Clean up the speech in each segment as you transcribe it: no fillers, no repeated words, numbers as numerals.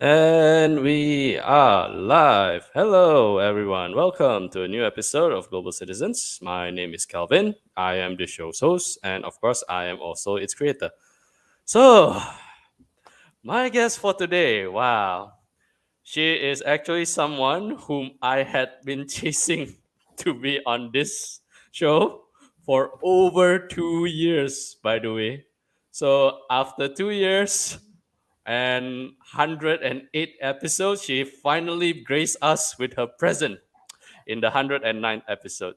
And we are live. Hello, everyone. Welcome to a new episode of Global Citizens. My name is Calvin. I am the show's host, and of course, I am also its creator. So, my guest for today, wow, she is actually someone whom I had been chasing to be on this show for over 2 years, by the way. So, after 2 years, and 108 episodes, she finally graced us with her presence in the 109th episode.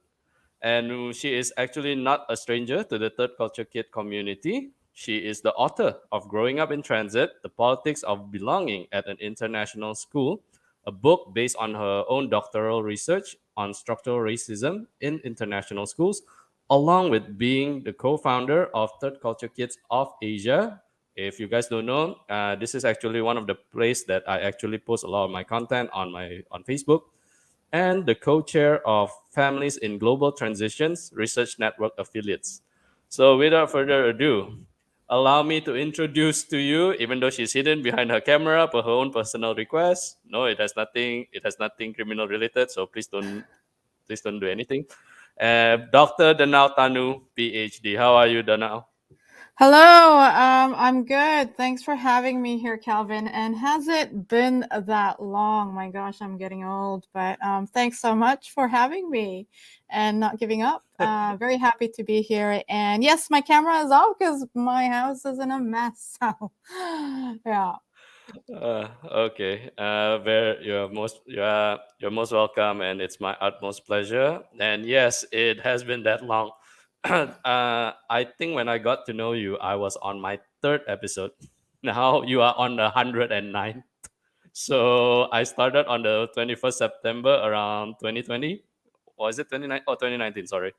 And she is actually not a stranger to the third culture kid community. She is the author of Growing Up in Transit, The Politics of Belonging at an International School, a book based on her own doctoral research on structural racism in international schools, along with being the co-founder of Third Culture Kids of Asia. If you guys don't know, this is actually one of the places that I actually post a lot of my content on Facebook, and the co-chair of Families in Global Transitions Research Network affiliates. So without further ado, allow me to introduce to you, even though she's hidden behind her camera per her own personal request. No, it has nothing criminal related, so please don't do anything. Dr. Danau Tanu PhD. How are you, Danau? Hello, I'm good. Thanks for having me here, Calvin. And has it been that long? My gosh, I'm getting old, but thanks so much for having me and not giving up. Very happy to be here. And yes, my camera is off because my house is in a mess. So, yeah. Okay. You're most welcome, and it's my utmost pleasure. And yes, it has been that long. I think when I got to know you, I was on my third episode. Now you are on the 109. So I started on the 21st September around 2020. Or is it 29? Oh, 2019, sorry.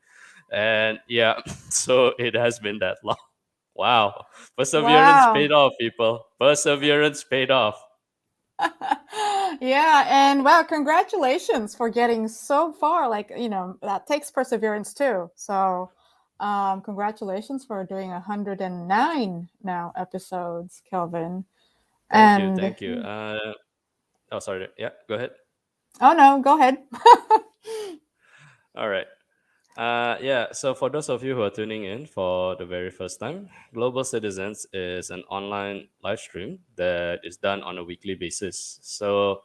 And yeah, so it has been that long. Wow. Perseverance Wow. paid off, people. Perseverance paid off. Yeah, and wow, congratulations for getting so far. Like, that takes perseverance too. So, congratulations for doing 109 now episodes, Kelvin. Thank you. And Thank you. Oh, sorry. Yeah, go ahead. oh no, go ahead. All right. Yeah, so for those of you who are tuning in for the very first time, Global Citizens is an online live stream that is done on a weekly basis. So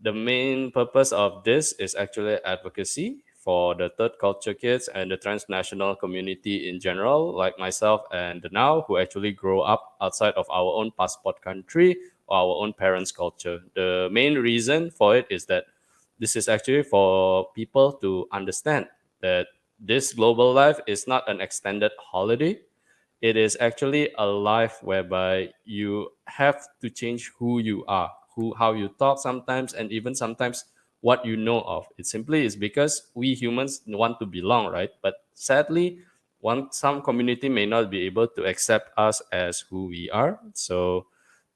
the main purpose of this is actually advocacy for the third culture kids and the transnational community in general, like myself and the now, who actually grow up outside of our own passport country or our own parents' culture. The main reason for it is that this is actually for people to understand that this global life is not an extended holiday. It is actually a life whereby you have to change who you are, who how you talk sometimes, and even sometimes what you know of. It simply is because we humans want to belong, right? But sadly, some community may not be able to accept us as who we are. So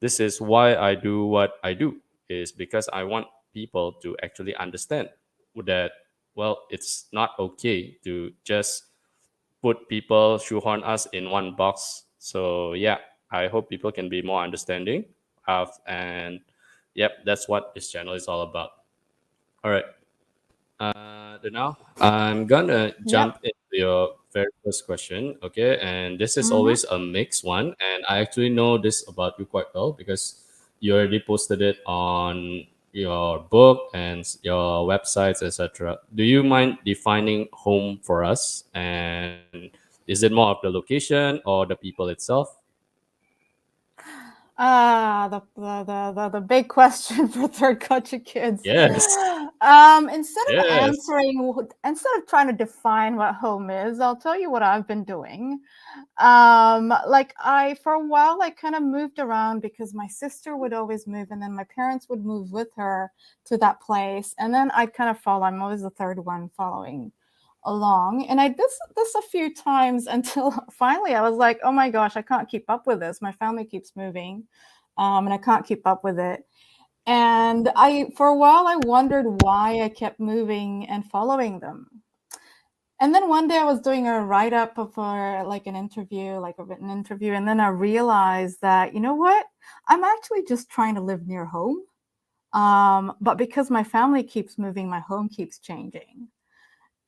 this is why I do what I do, is because I want people to actually understand that, well, it's not okay to just put people, shoehorn us in one box. So yeah, I hope people can be more understanding of, and yep, that's what this channel is all about. All right. Now I'm gonna Yep. jump into your very first question. Okay, and this is Hmm. always a mixed one, and I actually know this about you quite well because you already posted it on your book and your websites, etc. Do you mind defining home for us? And is it more of the location or the people itself? The big question for third culture kids. Yes. Instead of Yes. instead of trying to define what home is, I'll tell you what I've been doing. Like for a while, I kind of moved around because my sister would always move, and then my parents would move with her to that place, and then I'd kind of follow. I'm always the third one following along, and I did this a few times until finally I was like, oh my gosh, I can't keep up with this. My family keeps moving, and I can't keep up with it. And for a while, I wondered why I kept moving and following them. And then one day I was doing a write-up for like an interview, like a written interview, and then I realized that, you know what? I'm actually just trying to live near home. But because my family keeps moving, my home keeps changing.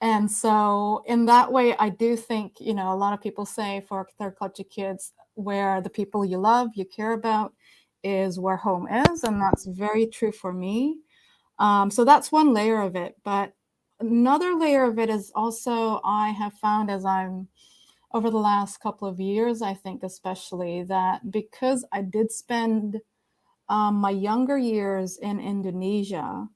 And so in that way, I do think, you know, a lot of people say for third culture kids, where the people you love, you care about is where home is. And that's very true for me. So that's one layer of it. But another layer of it is also I have found as I'm over the last couple of years, I think especially that because I did spend my younger years in Indonesia,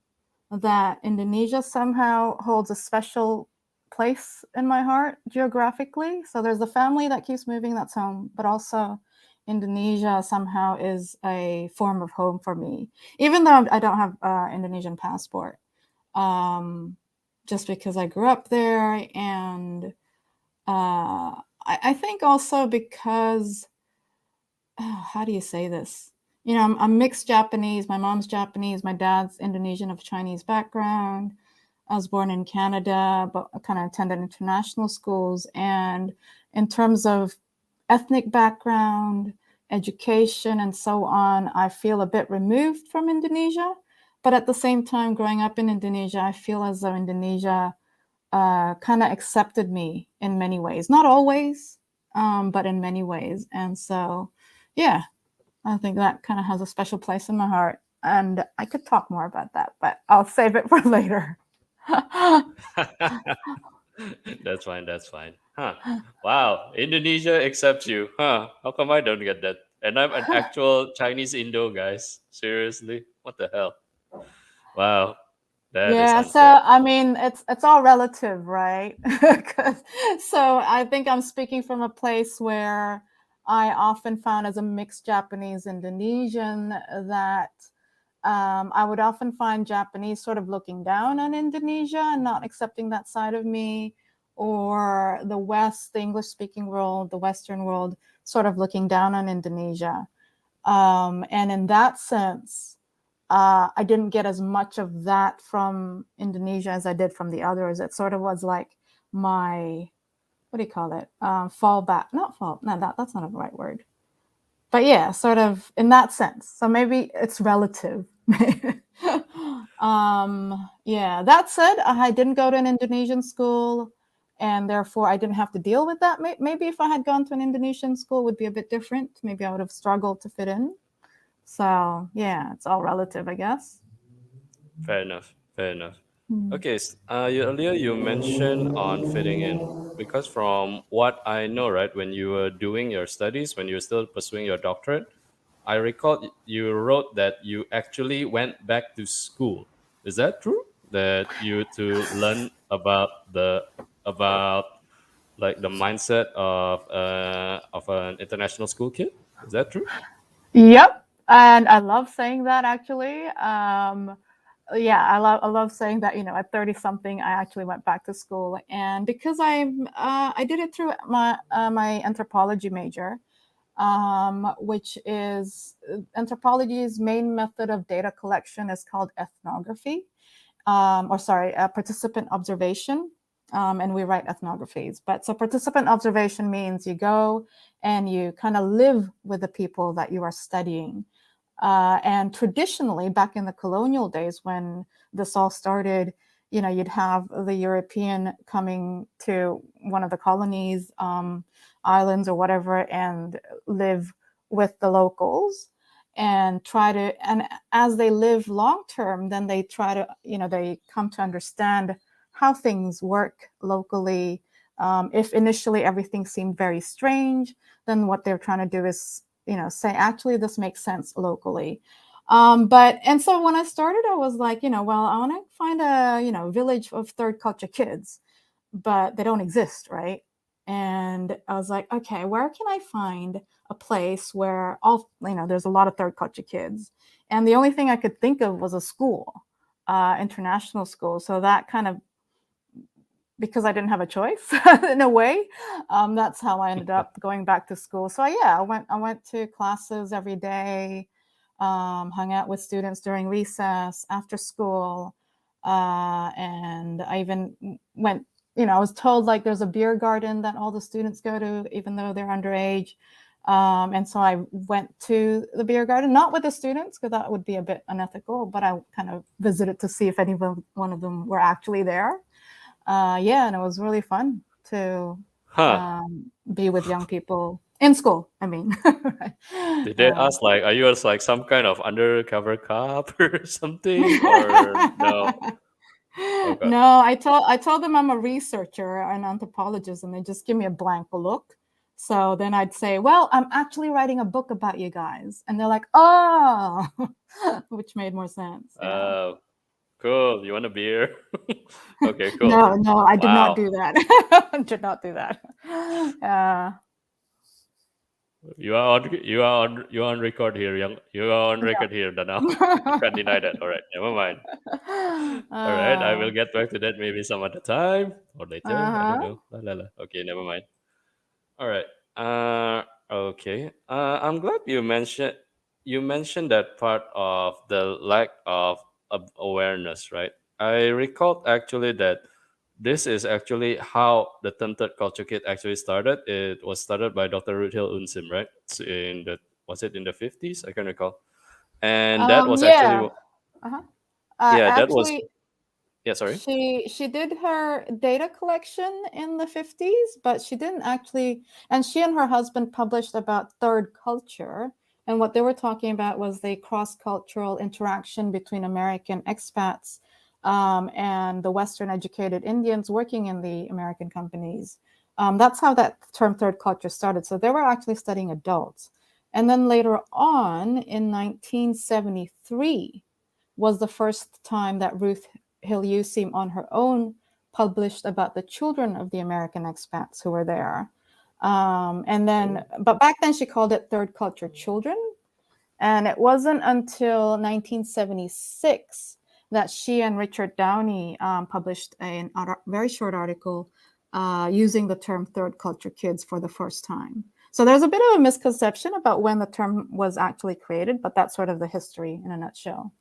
that Indonesia somehow holds a special place in my heart geographically. So there's a family that keeps moving, that's home, but also Indonesia somehow is a form of home for me, even though I don't have an Indonesian passport. Just because I grew up there, and I think also because how do you say this? You know, I'm mixed Japanese. My mom's Japanese. My dad's Indonesian of Chinese background. I was born in Canada, but I kind of attended international schools. And in terms of ethnic background, education, and so on, I feel a bit removed from Indonesia. But at the same time, growing up in Indonesia, I feel as though Indonesia kind of accepted me in many ways. Not always, but in many ways. And so, yeah, I think that kind of has a special place in my heart. And I could talk more about that, but I'll save it for later. That's fine. That's fine. Huh. Wow. Indonesia accepts you. Huh. How come I don't get that? And I'm an actual Chinese Indo, guys. Seriously? What the hell? Wow. That is Yeah, so unfair. I mean, it's all relative, right? 'Cause I think I'm speaking from a place where I often found as a mixed Japanese Indonesian that I would often find Japanese sort of looking down on Indonesia and not accepting that side of me, or the West, the English speaking world, the Western world, sort of looking down on Indonesia. And in that sense, I didn't get as much of that from Indonesia as I did from the others. It sort of was like my, what do you call it? Fallback, not fall, no, that's not a right word. But yeah, sort of in that sense. So maybe it's relative. Yeah, that said, I didn't go to an Indonesian school, and therefore I didn't have to deal with that. Maybe if I had gone to an Indonesian school, it would be a bit different. Maybe I would have struggled to fit in. So yeah, it's all relative, I guess. Fair enough. Fair enough. Mm. Okay. Earlier you mentioned on fitting in, because from what I know, right, when you were doing your studies, when you were still pursuing your doctorate, I recall you wrote that you actually went back to school. Is that true? That you to learn about like the mindset of an international school kid? Is that true? Yep, and I love saying that actually. Yeah, I love saying that. You know, at 30 something, I actually went back to school, and because I did it through my anthropology major, which is anthropology's main method of data collection is called ethnography, or sorry, participant observation. And we write ethnographies. But so participant observation means you go and you kind of live with the people that you are studying. And traditionally, back in the colonial days when this all started, you know, you'd have the European coming to one of the colonies, islands or whatever, and live with the locals and try to, and as they live long term, then they try to, you know, they come to understand how things work locally. If initially everything seemed very strange, then what they're trying to do is, you know, say actually this makes sense locally. But and so when I started, I was like, you know, well, I want to find a, you know, village of third culture kids, but they don't exist, right? And I was like, okay, where can I find a place where all, you know, there's a lot of third culture kids, and the only thing I could think of was a school, international school. So that kind of, because I didn't have a choice in a way. That's how I ended up going back to school. So yeah, I went to classes every day, hung out with students during recess, after school, and I even went, I was told like there's a beer garden that all the students go to, even though they're underage. And so I went to the beer garden, not with the students, because that would be a bit unethical, but I kind of visited to see if any one of them were actually there. Yeah, and it was really fun to Huh. be with young people in school. I mean, Did they uh, ask like, are you as like some kind of undercover cop or something? Or no? Okay. no, I told them I'm a researcher, an anthropologist, and they just give me a blank look. So then I'd say, "Well, I'm actually writing a book about you guys," and they're like, "Oh," which made more sense. Yeah. Uh, cool. You want a beer? Okay, cool. No, no, I did not Wow. do that. I did not do that. Uh, You are on record here, young. You are on record here, Danau. You yeah. can't deny that. All right, never mind. All right, I will get back to that maybe some other time or later. I don't Uh-huh. know. La la la. Okay, never mind. All right. Okay. I'm glad you mentioned that part of the lack of awareness, right? I recalled actually that this is actually how the term third culture kit actually started. It was started by Dr. Ruth Hill Unsim, right? So in the was it in the 50s? I can recall. And that was actually Yeah. Uh-huh. yeah, that was Actually, yeah, sorry. she did her data collection in the 50s, but she didn't actually, and she and her husband published about third culture. And what they were talking about was the cross-cultural interaction between American expats and the Western educated Indians working in the American companies. That's how that term third culture started. So they were actually studying adults. And then later on in 1973 was the first time that Ruth Hill-Usim on her own published about the children of the American expats who were there. And then, Oh. but back then she called it third culture children. And it wasn't until 1976 that she and Richard Downey published a very short article using the term third culture kids for the first time. So there's a bit of a misconception about when the term was actually created, but that's sort of the history in a nutshell.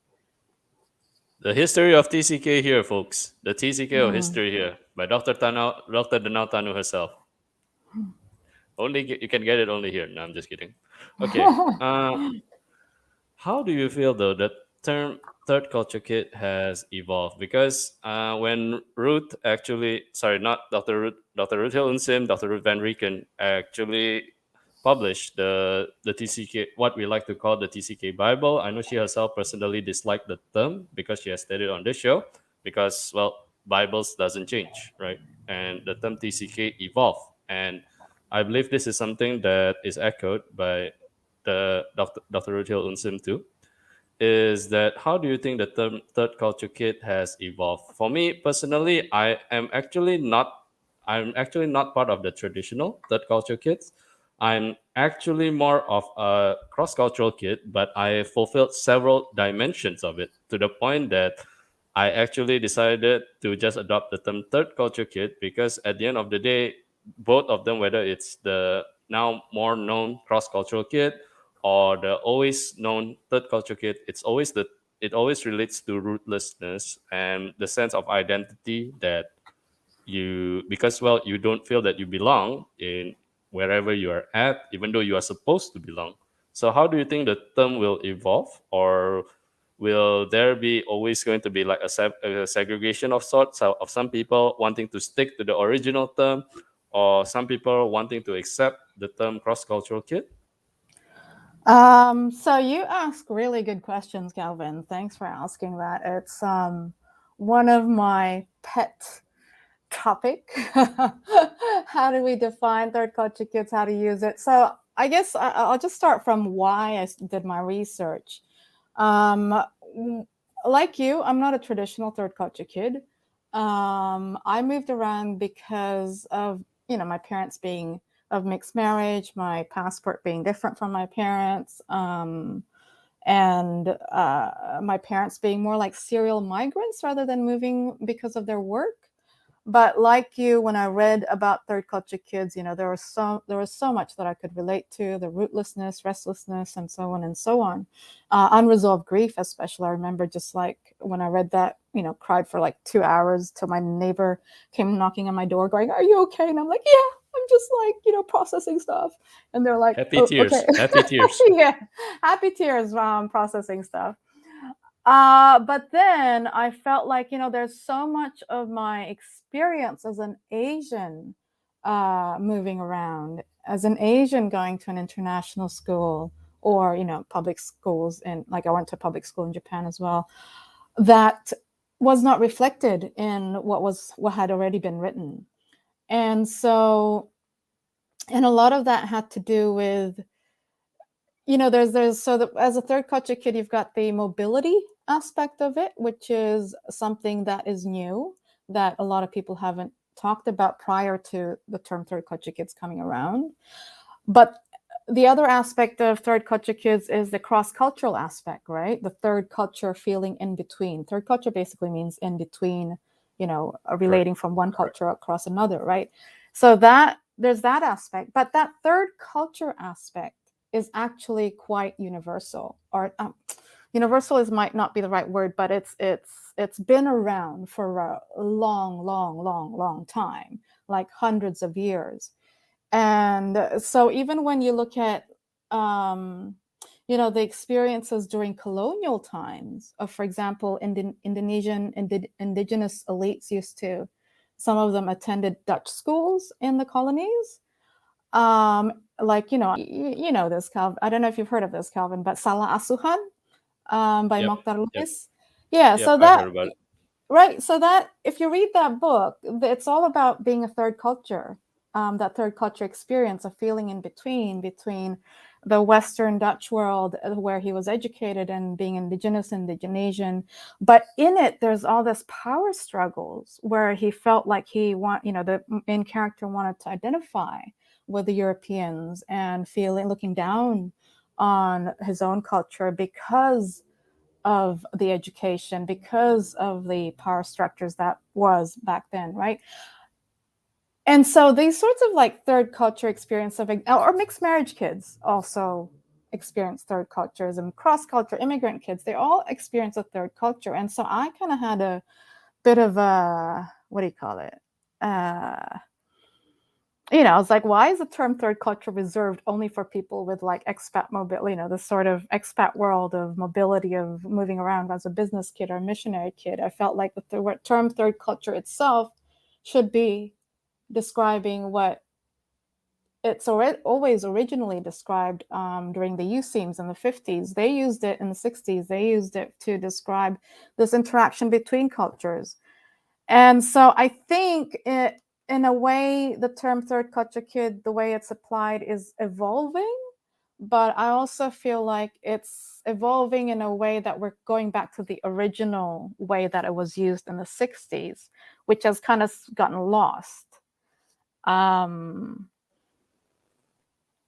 The history of TCK here, folks. The TCK of Mm. history here by Dr. Danau Tanu herself. You can get it only here. No, I'm just kidding. Okay. How do you feel though that term third culture kid has evolved? Because when Ruth actually, sorry, not Dr. Ruth Hill Unsim, Dr. Ruth Van Rieken actually published the TCK, what we like to call the TCK Bible. I know she herself personally disliked the term because she has stated on this show because well, Bibles doesn't change, right? And the term TCK evolved, and I believe this is something that is echoed by the Dr. Ruth Hill Unsim too, is that how do you think the term third culture kid has evolved? For me personally, I'm actually not part of the traditional third culture kids. I'm actually more of a cross-cultural kid, but I fulfilled several dimensions of it to the point that I actually decided to just adopt the term third culture kid because at the end of the day, both of them, whether it's the now more known cross-cultural kid or the always known third culture kid, it always relates to rootlessness and the sense of identity that you because well you don't feel that you belong in wherever you are at, even though you are supposed to belong. So how do you think the term will evolve, or will there be always going to be like a segregation of sorts of some people wanting to stick to the original term, or some people wanting to accept the term cross-cultural kid? So you ask really good questions, Calvin. Thanks for asking that. It's one of my pet topic. How do we define third culture kids? How to use it? So I guess I'll just start from why I did my research. Um, like you, I'm not a traditional third culture kid. I moved around because of my parents being of mixed marriage, my passport being different from my parents, and my parents being more like serial migrants rather than moving because of their work. But like you, when I read about third culture kids, there was so much that I could relate to: the rootlessness, restlessness, and so on and so on. Unresolved grief, especially. I remember just like when I read that, cried for like 2 hours till my neighbor came knocking on my door, going, "Are you okay?" And I'm like, "Yeah, I'm just like processing stuff." And they're like, Happy "Oh, okay." tears, happy tears. Yeah, happy tears while I'm processing stuff. But then I felt like, there's so much of my experience as an Asian moving around, as an Asian going to an international school, or, public schools. And like I went to public school in Japan as well, that was not reflected in what had already been written. And so, and a lot of that had to do with, there's so that as a third culture kid, you've got the mobility aspect of it, which is something that is new, that a lot of people haven't talked about prior to the term third culture kids coming around. But the other aspect of third culture kids is the cross-cultural aspect, right? The third culture feeling in between. Third culture basically means in between, Correct. relating from one culture across another, right? So that there's that aspect, but that third culture aspect is actually quite universal. Or universal is might not be the right word, but it's been around for a long, long, long, long time, like hundreds of years. And so even when you look at the experiences during colonial times of, for example, Indonesian indigenous elites used to, some of them attended Dutch schools in the colonies. Like, you know this, Calvin. I don't know if you've heard of this, Calvin, but Salah Asuhan, by Yep, Mokhtar yep, Lewis. Yeah, yep. so I heard that about it. right. So that if you read that book, it's all about being a third culture, that third culture experience, a feeling in between the Western Dutch world where he was educated and being indigenous, Indonesian. But in it, there's all this power struggles where he felt like the main character wanted to identify with the Europeans and looking down on his own culture because of the education, because of the power structures that was back then, right? And so these sorts of like third culture experience of, or mixed marriage kids also experience third cultures, and cross culture immigrant kids, they all experience a third culture. And so I kind of had a bit of a, what do you call it? I was like, why is the term third culture reserved only for people with like expat mobility, this sort of expat world of mobility, of moving around as a business kid or a missionary kid? I felt like the term third culture itself should be describing what it's always originally described during the USEAMs in the 50s. They used it in the 60s. They used it to describe this interaction between cultures. And so I think in a way, the term third culture kid, the way it's applied is evolving. But I also feel like it's evolving in a way that we're going back to the original way that it was used in the 60s, which has kind of gotten lost. And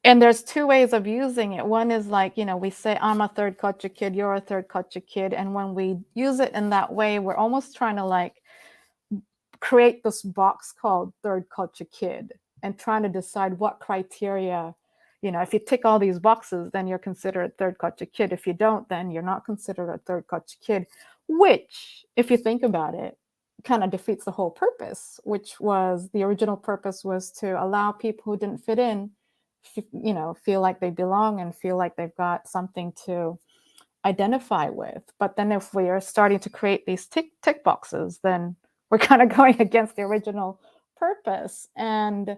there's two ways of using it. One is like, we say, I'm a third culture kid, you're a third culture kid. And when we use it in that way, we're almost trying to like create this box called third culture kid and trying to decide what criteria, if you tick all these boxes, then you're considered a third culture kid. If you don't, then you're not considered a third culture kid, which, if you think about it, kind of defeats the whole purpose, which was the original purpose was to allow people who didn't fit in, feel like they belong and feel like they've got something to identify with. But then if we are starting to create these tick boxes, then we're kind of going against the original purpose. And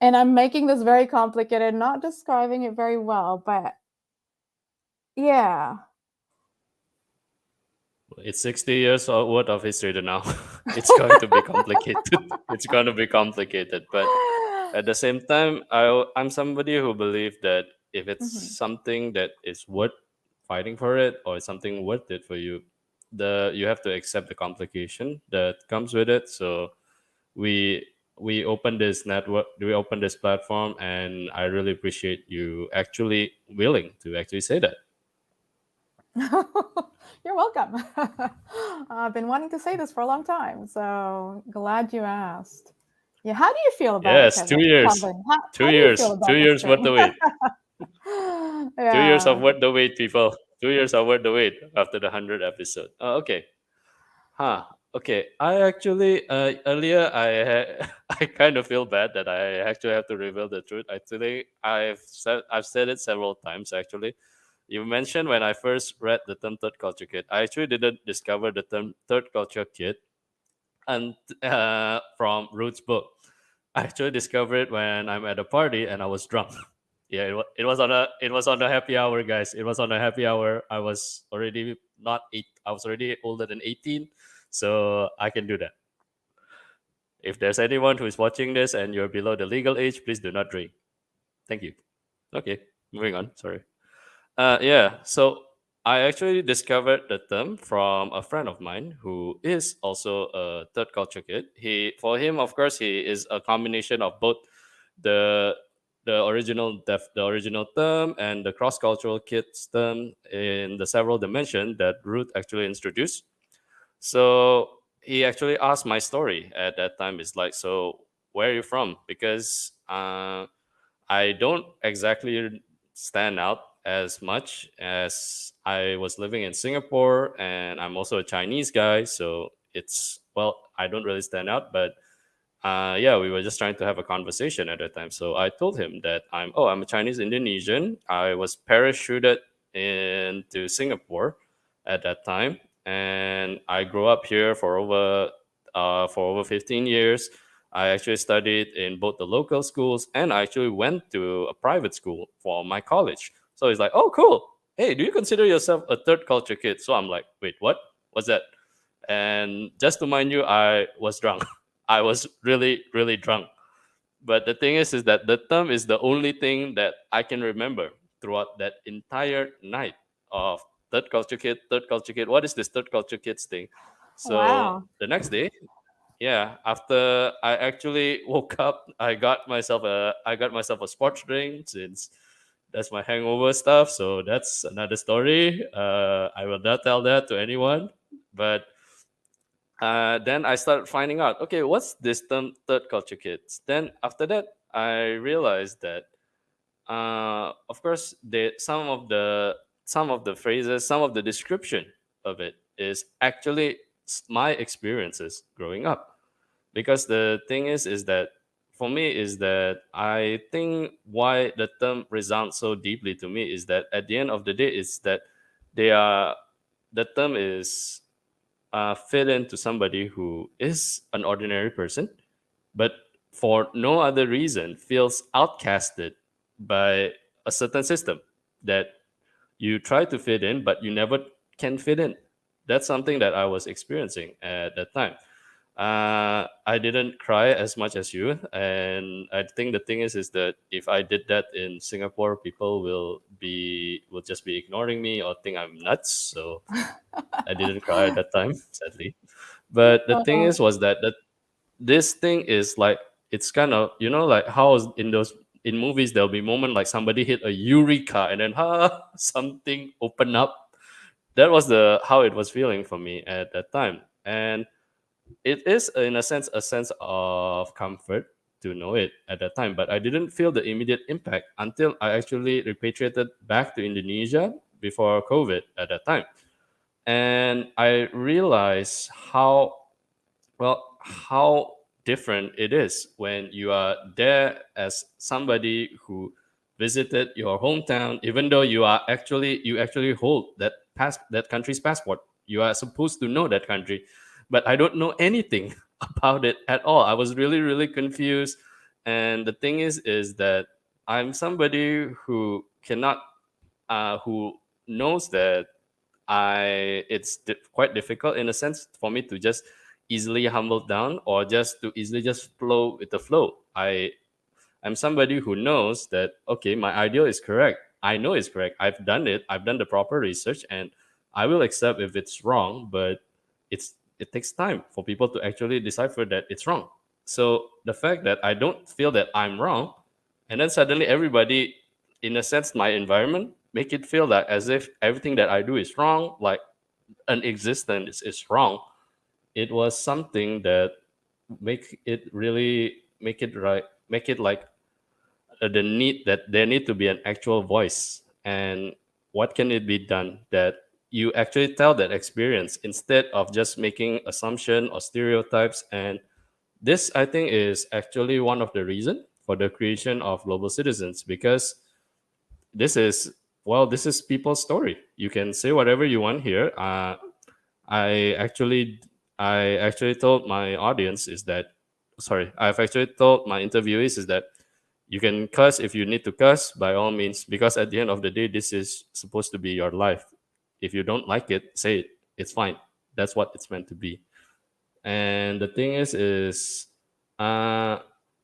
I'm making this very complicated, not describing it very well, but yeah. It's 60 years worth of history now. It's going to be complicated. It's going to be complicated. But at the same time, I'm somebody who believes that if it's Mhm. something that is worth fighting for it, or something worth it for you, you have to accept the complication that comes with it. So we we open this network, we open this platform, and I really appreciate you actually willing to actually say that. You're welcome. I've been wanting to say this for a long time, so glad you asked. Yeah, how do you feel about it, Yes, Kevin? 2 years. Calvin, Two how do you feel years. about Two this years worth thing? the wait. 2 years Yeah. of worth the wait, people. 2 years of worth the wait after the 100th episode. Okay. Huh. Okay. I actually earlier I kind of feel bad that I actually have to reveal the truth. Actually, I've said it several times. Actually, you mentioned when I first read the term third culture kid. I actually didn't discover the term third culture kid and from Ruth's book. I actually discovered it when I'm at a party and I was drunk. Yeah, it was on a happy hour, guys. It was on a happy hour. I was already not eight. I was already older than 18, so I can do that. If there's anyone who is watching this and you're below the legal age, please do not drink. Thank you. Okay, moving on. Sorry. Yeah, so I actually discovered the term from a friend of mine who is also a third culture kid. For him, of course, he is a combination of both the the original term and the cross cultural kids term in the several dimension that Ruth actually introduced. So he actually asked my story at that time. It's like, so where are you from? Because I don't exactly stand out as much as I was living in Singapore, and I'm also a Chinese guy, so it's well, I don't really stand out, but yeah, we were just trying to have a conversation at that time. So I told him that I'm a Chinese Indonesian. I was parachuted into Singapore at that time, and I grew up here for over 15 years. I actually studied in both the local schools, and I actually went to a private school for my college. So he's like, "Oh, cool. Hey, do you consider yourself a third culture kid?" So I'm like, "Wait, what? What's that?" And just to mind you, I was drunk. I was really, really drunk. But the thing is that the term is the only thing that I can remember throughout that entire night of third culture kid, third culture kid. What is this third culture kids thing? So Wow. the next day, yeah, after I actually woke up, I got myself a sports drink since that's my hangover stuff. So that's another story. I will not tell that to anyone. But then I started finding out, okay, what's this term third culture kids? Then after that, I realized that, of course, some of the phrases, some of the description of it is actually my experiences growing up. Because the thing is that for me is that I think why the term resounds so deeply to me is that at the end of the day, is that they are the term is fit into somebody who is an ordinary person, but for no other reason feels outcasted by a certain system that you try to fit in, but you never can fit in. That's something that I was experiencing at that time. I didn't cry as much as you, and I think the thing is that if I did that in Singapore, people will just be ignoring me or think I'm nuts. So I didn't cry at that time, sadly. But the thing Oh, was that this thing is like it's kind of like how in those in movies there'll be moment like somebody hit a eureka and then something open up. That was the how it was feeling for me at that time, and it is in a sense of comfort to know it at that time. But I didn't feel the immediate impact until I actually repatriated back to Indonesia before COVID at that time, and I realized how different it is when you are there as somebody who visited your hometown, even though you actually hold that country's passport. You are supposed to know that country, but I don't know anything about it at all. I was really, really confused. And the thing is that I'm somebody who cannot who knows that quite difficult in a sense for me to just easily humble down or just to easily just flow with the flow. I'm somebody who knows that okay, my ideal is correct. I know it's correct. I've done it. I've done the proper research, and I will accept if it's wrong. But it takes time for people to actually decipher that it's wrong. So the fact that I don't feel that I'm wrong, and then suddenly everybody, in a sense, my environment make it feel that as if everything that I do is wrong, like an existence is wrong. It was something that make it really make it right, make it like the need that there need to be an actual voice, and what can it be done that you actually tell that experience instead of just making assumption or stereotypes. And this, I think, is actually one of the reason for the creation of Global Citizens, because this is, well, this is people's story. You can say whatever you want here. I actually I actually told my audience is that, sorry, I've actually told my interviewees is that you can cuss if you need to cuss by all means, because at the end of the day this is supposed to be your life. If you don't like it, say it. It's fine. That's what it's meant to be. And the thing is uh,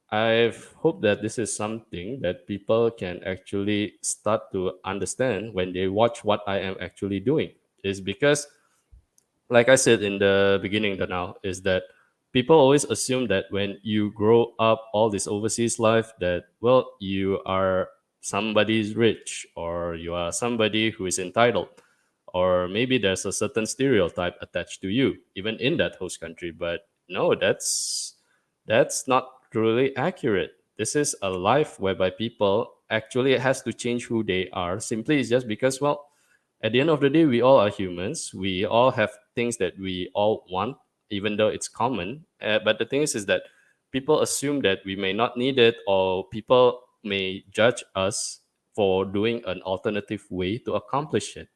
I've hoped that this is something that people can actually start to understand when they watch what I am actually doing. Is because, like I said in the beginning, the now is that people always assume that when you grow up all this overseas life, that, well, you are somebody's rich, or you are somebody who is entitled, or maybe there's a certain stereotype attached to you even in that host country. But no, that's not truly accurate. This is a life whereby people actually has to change who they are, simply is just because, well, at the end of the day, we all are humans. We all have things that we all want, even though it's common. But the thing is that people assume that we may not need it, or people may judge us for doing an alternative way to accomplish it.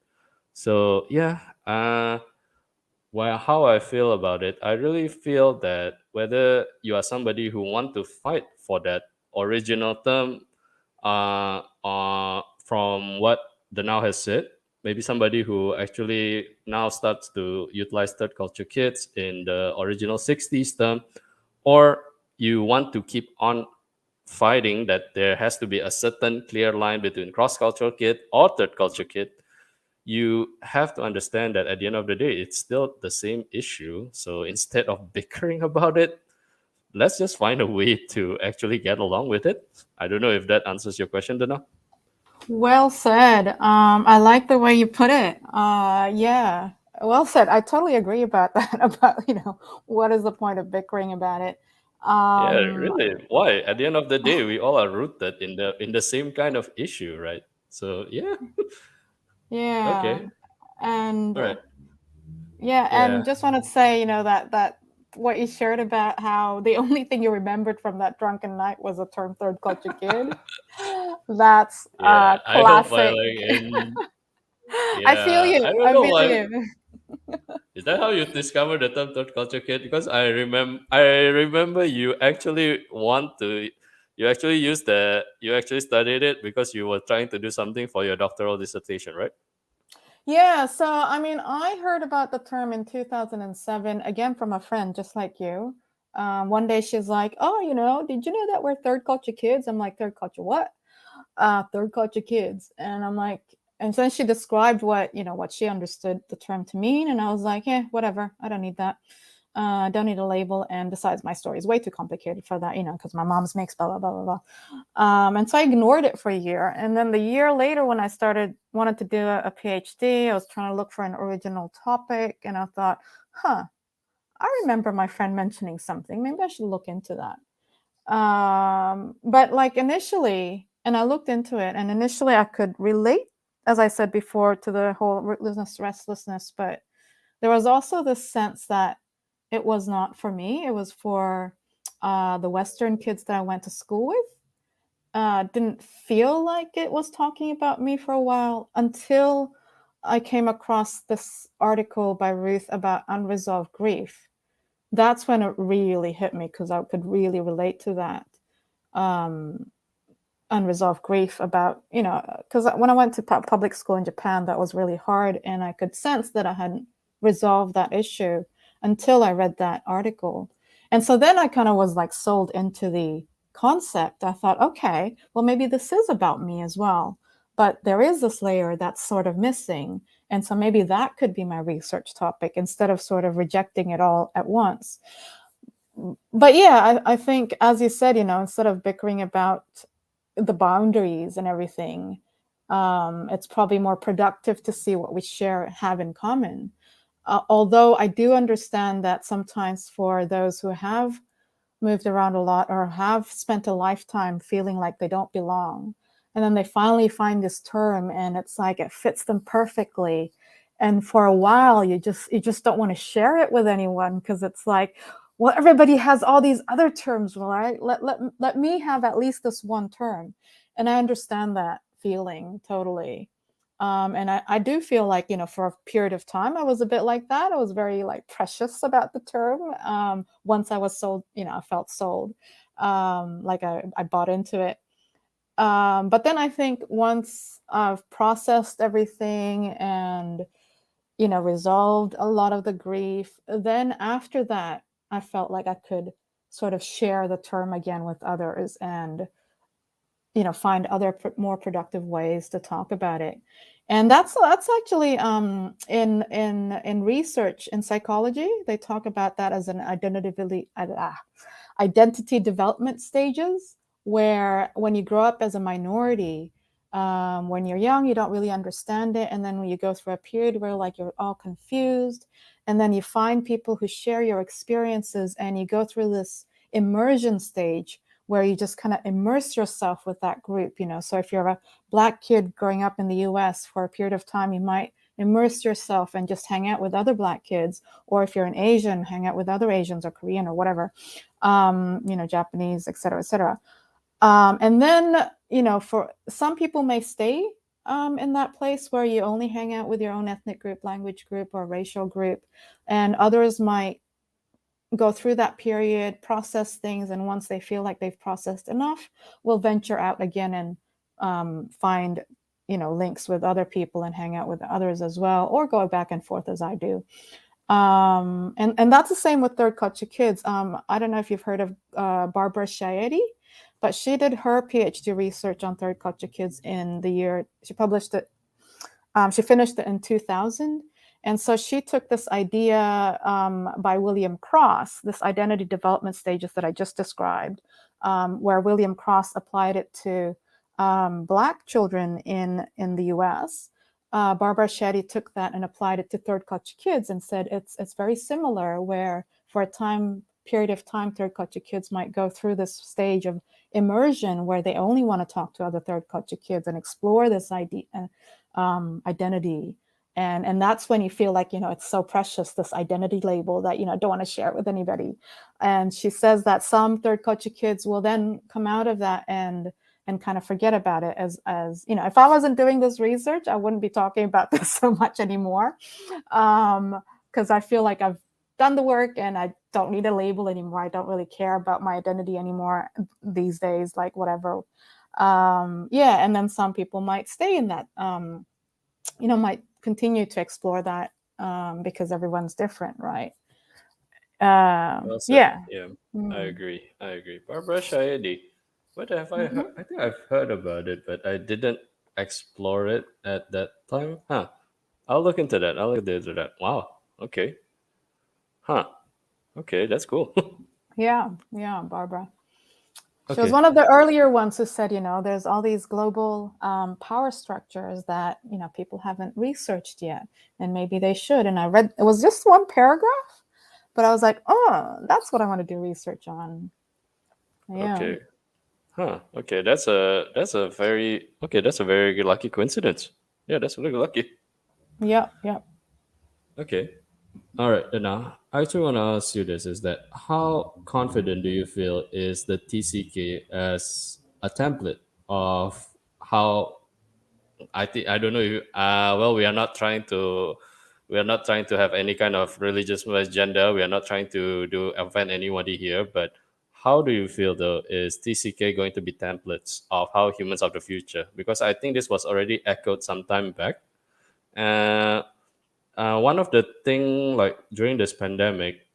So yeah, well, how I feel about it, I really feel that whether you are somebody who want to fight for that original term, from what the now has said, maybe somebody who actually now starts to utilize third culture kids in the original 60s term, or you want to keep on fighting that there has to be a certain clear line between cross-cultural kid or third culture kid, you have to understand that at the end of the day, it's still the same issue. So instead of bickering about it, let's just find a way to actually get along with it. I don't know if that answers your question, Dana. Well said. I like the way you put it. Yeah, well said. I totally agree about that. About what is the point of bickering about it? Yeah, Um, really. Why? At the end of the day, we all are rooted in the same kind of issue, right? So yeah. yeah, Okay. and All right. yeah, Yeah. and just want to say, that what you shared about how the only thing you remembered from that drunken night was the term third culture kid. That's Yeah. I hope I classic. like in. I feel Yeah. I you. don't I know feel why. you. Is that how you discovered the term third culture kid? Because I remember you actually you actually studied it because you were trying to do something for your doctoral dissertation, right? Yeah, so I mean, I heard about the term in 2007 again from a friend, just like you. One day she's like, "Oh, did you know that we're third culture kids?" I'm like, "Third culture what?" Third culture kids, and I'm like, and then she described what she understood the term to mean, and I was like, "Yeah, whatever. I don't need that. Don't need a label." And besides, my story is way too complicated for that, because my mom's mixed, blah blah blah blah blah. And so I ignored it for a year. And then the year later, when I wanted to do a PhD, I was trying to look for an original topic. And I thought, I remember my friend mentioning something. Maybe I should look into that. But like initially, and I looked into it, and initially I could relate, as I said before, to the whole rootlessness, restlessness. But there was also this sense that it was not for me. It was for the Western kids that I went to school with. Didn't feel like it was talking about me for a while until I came across this article by Ruth about unresolved grief. That's when it really hit me because I could really relate to that. Um, Unresolved grief about, because when I went to public school in Japan, that was really hard. And I could sense that I hadn't resolved that issue until I read that article. And so then I kind of was like sold into the concept. I thought, okay, well, maybe this is about me as well. But there is this layer that's sort of missing. And so maybe that could be my research topic instead of sort of rejecting it all at once. But yeah, I think, as you said, instead of bickering about the boundaries and everything, It's probably more productive to see what we share have in common. Although I do understand that sometimes for those who have moved around a lot or have spent a lifetime feeling like they don't belong, and then they finally find this term and it's like it fits them perfectly, and for a while you just don't want to share it with anyone because it's like, well, everybody has all these other terms, right? Let me have at least this one term. And I understand that feeling totally. And I do feel like, for a period of time, I was a bit like that. I was very like precious about the term. Once I was sold, I felt sold. Like I bought into it. But then I think once I've processed everything and, resolved a lot of the grief, then after that, I felt like I could sort of share the term again with others and, find other more productive ways to talk about it. And that's actually in research in psychology, they talk about that as an identity development stages, where when you grow up as a minority, when you're young, you don't really understand it, and then when you go through a period where like you're all confused, and then you find people who share your experiences, and you go through this immersion stage where you just kind of immerse yourself with that group. So if you're a Black kid growing up in the US for a period of time, you might immerse yourself and just hang out with other Black kids, or if you're an Asian, hang out with other Asians or Korean or whatever, Japanese, et cetera, et cetera. And then, for some people may stay in that place where you only hang out with your own ethnic group, language group, or racial group, and others might go through that period, process things, and once they feel like they've processed enough, will venture out again and find, links with other people and hang out with others as well, or go back and forth as I do. And that's the same with third culture kids. I don't know if you've heard of Barbara Shaedi, but she did her PhD research on third culture kids in the year she published it. She finished it in 2000. And so she took this idea by William Cross, this identity development stages that I just described, where William Cross applied it to Black children in the US. Barbara Shaedi took that and applied it to third culture kids and said it's very similar, where for a period of time, third culture kids might go through this stage of immersion where they only want to talk to other third culture kids and explore this identity. And that's when you feel like, it's so precious, this identity label, that, don't want to share it with anybody. And she says that some third culture kids will then come out of that and kind of forget about it as if I wasn't doing this research, I wouldn't be talking about this so much anymore. Because I feel like I've done the work and I don't need a label anymore. I don't really care about my identity anymore these days, like whatever. And then some people might stay in that, might continue to explore that because everyone's different, right? Well said. Yeah. Yeah, I Mm. agree. I agree. Barbara Shaedi. What have I heard? Mm-hmm. I think I've heard about it, but I didn't explore it at that time. Huh. I'll look into that. I'll look into that. Wow. Okay. Huh. Okay, that's cool. Yeah, Barbara. She was Okay. one of the earlier ones who said, there's all these global power structures that, people haven't researched yet, and maybe they should. And I read, it was just one paragraph, but I was like, oh, that's what I want to do research on. Yeah. Okay. Huh. Okay. That's a very good lucky coincidence. Yeah, that's really lucky. Yep. Yep. Okay. All right. Then now, I actually want to ask you this: is that how confident do you feel is the TCK as a template of how I think I don't know if well we are not trying to have any kind of religious agenda. We are not trying to do offend anybody here, but how do you feel though is TCK going to be templates of how humans of the future? Because I think this was already echoed some time back. Uh, one of the thing like during this pandemic,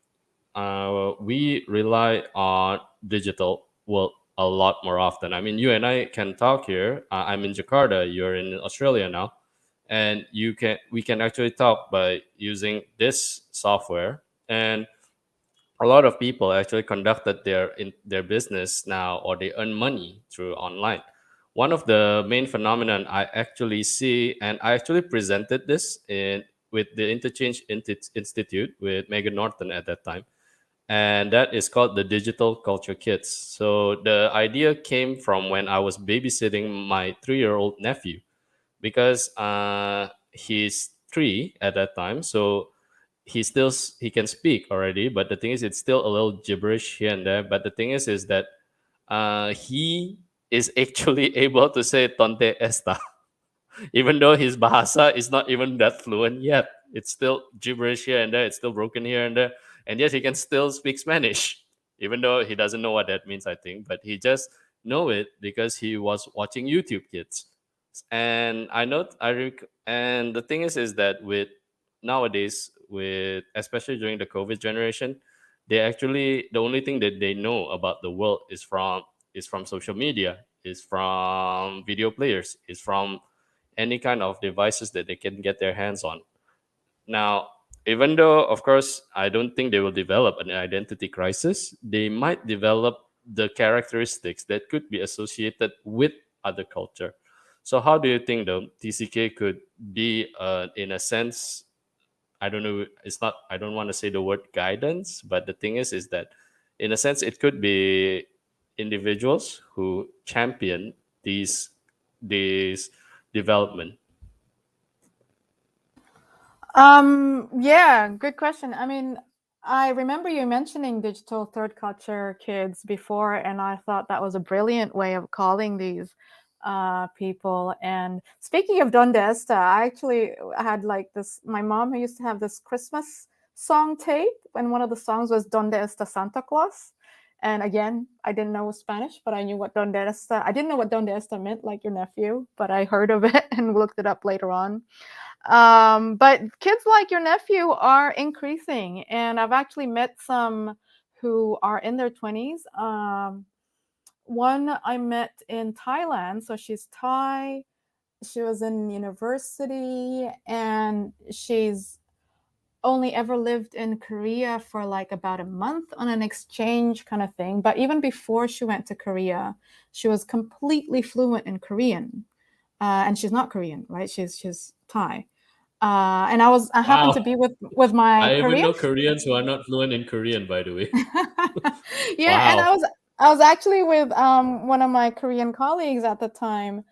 we rely on digital world a lot more often. I mean, you and I can talk here. I'm in Jakarta. You're in Australia now, and we can actually talk by using this software. And a lot of people actually conducted their business now, or they earn money through online. one of the main phenomenon I actually see, and I actually presented this in with the Institute with Megan Norton at that time, and that is called the Digital Culture Kids. So the idea came from when I was babysitting my 3-year-old nephew, because he's 3 at that time, so he can speak already, but the thing is it's still a little gibberish here and there. But the thing is that he is actually able to say tonte esta, even though his bahasa is not even that fluent yet. It's still gibberish here and there. It's still broken here and there, and yet he can still speak Spanish, even though he doesn't know what that means. I think, but he just know it because he was watching YouTube Kids, and I know and the thing is that with nowadays, with especially during the COVID generation, they actually the only thing that they know about the world is from social media, is from video players, is from any kind of devices that they can get their hands on. Now, even though, of course, I don't think they will develop an identity crisis, they might develop the characteristics that could be associated with other culture. So, how do you think, though, TCK could be, in a sense, I don't know, it's not, I don't want to say the word guidance, but the thing is that in a sense, it could be individuals who champion these development. Yeah, good question. I mean, I remember you mentioning digital third culture kids before, and I thought that was a brilliant way of calling these people. And speaking of Donde Esta, I actually had like this, my mom used to have this Christmas song tape, and one of the songs was Donde Esta Santa Claus. And again, I didn't know Spanish, but I knew what Donde Esta, I didn't know what Donde Esta meant, like your nephew, but I heard of it and looked it up later on. But kids like your nephew are increasing, and I've actually met some who are in their 20s. One I met in Thailand, so she's Thai. She was in university, and she's only ever lived in Korea for like about a month on an exchange kind of thing. But even before she went to Korea, she was completely fluent in Korean. And she's not Korean, right? She's Thai. And I happened to Wow. be with my I even Korean. know Koreans who are not fluent in Korean, by the way. Yeah, and Wow. I was actually with one of my Korean colleagues at the time,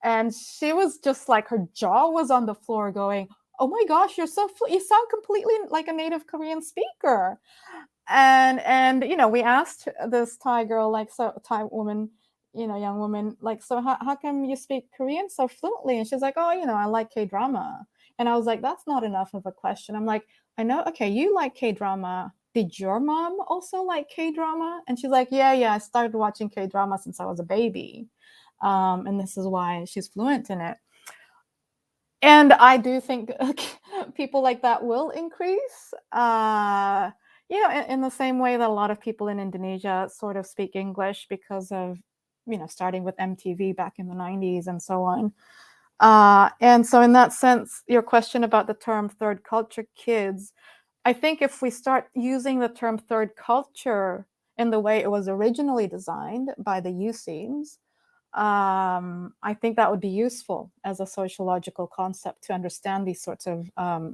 and she was just like her jaw was on the floor, going, "Oh my gosh, you sound completely like a native Korean speaker." And you know, we asked this Thai girl, like, so Thai woman, you know, young woman, like, so how come you speak Korean so fluently? And she's like, "Oh, you know, I like K-drama." And I was like, that's not enough of a question. I'm like, I know, okay, you like K-drama. Did your mom also like K-drama? And she's like, yeah, I started watching K-drama since I was a baby. And this is why she's fluent in it. And I do think people like that will increase. You know, in the same way that a lot of people in Indonesia sort of speak English because of, you know, starting with MTV back in the 90s and so on. And so, in that sense, your question about the term third culture kids, I think if we start using the term third culture in the way it was originally designed by the USEAMS, I think that would be useful as a sociological concept to understand these sorts of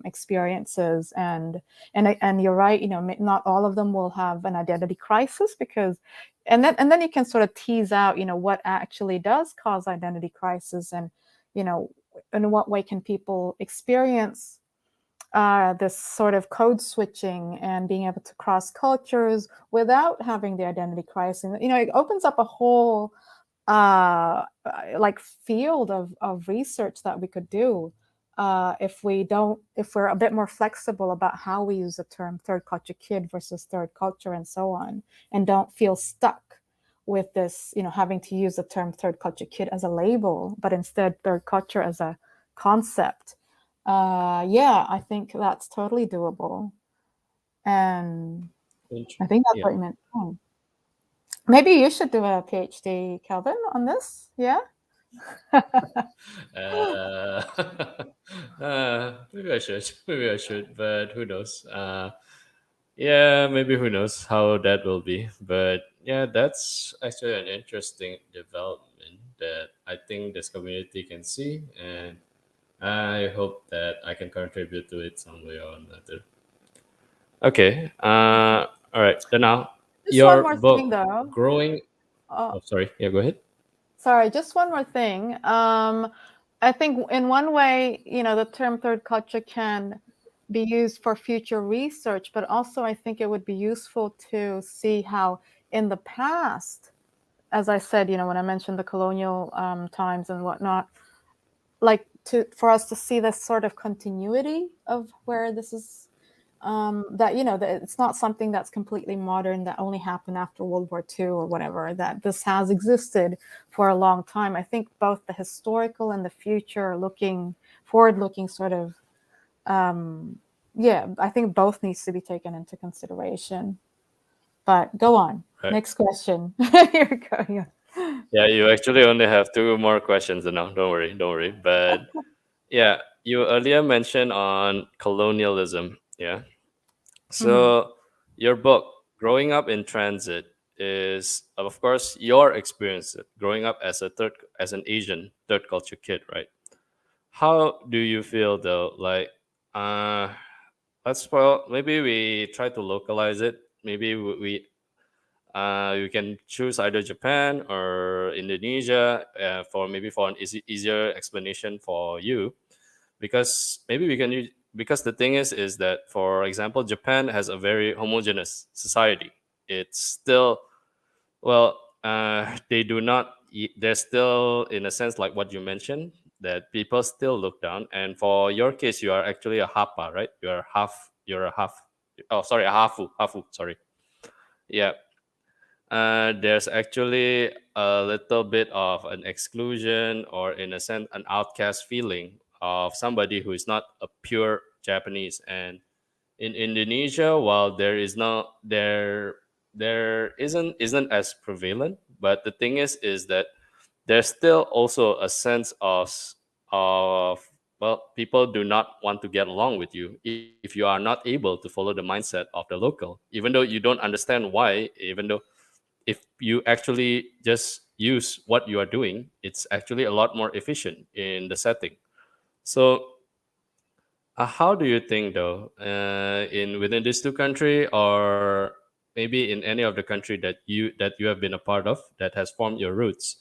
experiences. And you're right, you know, not all of them will have an identity crisis because, and then you can sort of tease out, you know, what actually does cause identity crisis, and you know, in what way can people experience this sort of code switching and being able to cross cultures without having the identity crisis. You know, it opens up a whole like field of research that we could do if we're a bit more flexible about how we use the term third culture kid versus third culture and so on, and don't feel stuck with this, you know, having to use the term third culture kid as a label, but instead third culture as a concept. Yeah, I think that's totally doable. And I think that's Yeah. what you meant. Oh. Maybe you should do a PhD, Calvin, on this. Yeah. Uh, maybe I should. Maybe I should. But who knows? Yeah, maybe who knows how that will be. But yeah, that's actually an interesting development that I think this community can see, and I hope that I can contribute to it some way or another. Okay. All right. Then now, Just one your more thing, book, though. Growing. Uh, Oh, sorry. Yeah, go ahead. Sorry, just one more thing. I think in one way, the term third culture can be used for future research, but also I think it would be useful to see how in the past, as I said, when I mentioned the colonial times and whatnot, like for us to see this sort of continuity of where this is that that it's not something that's completely modern that only happened after World War II or whatever, that this has existed for a long time. I think both the historical and the future looking forward looking sort of yeah, I think both needs to be taken into consideration. But go on, Right. next question. You're going. Yeah, you actually only have two more questions now. Don't worry. Don't worry. But yeah, you earlier mentioned on colonialism. Yeah. Mhm. So your book, Growing Up in Transit, is of course your experience growing up as as an Asian third culture kid, right? How do you feel though? Like, uh, let's well maybe we try to localize it. Maybe we can choose either Japan or Indonesia for maybe for an easier explanation for you, because maybe we can use, because the thing is that, for example, Japan has a very homogeneous society. It's still, well, they do not they're still in a sense like what you mentioned, that people still look down. And for your case, you are actually a hapa, right? You're a half, oh sorry, a hafu, sorry. Yeah. There's actually a little bit of an exclusion, or in a sense an outcast feeling of somebody who is not a pure Japanese. And in Indonesia, while there isn't as prevalent, but the thing is that there's still also a sense of, well, people do not want to get along with you if you are not able to follow the mindset of the local, even though you don't understand why. Even though if you actually just use what you are doing, it's actually a lot more efficient in the setting. So how do you think though, in within these two country, or maybe in any of the country that you have been a part of that has formed your roots,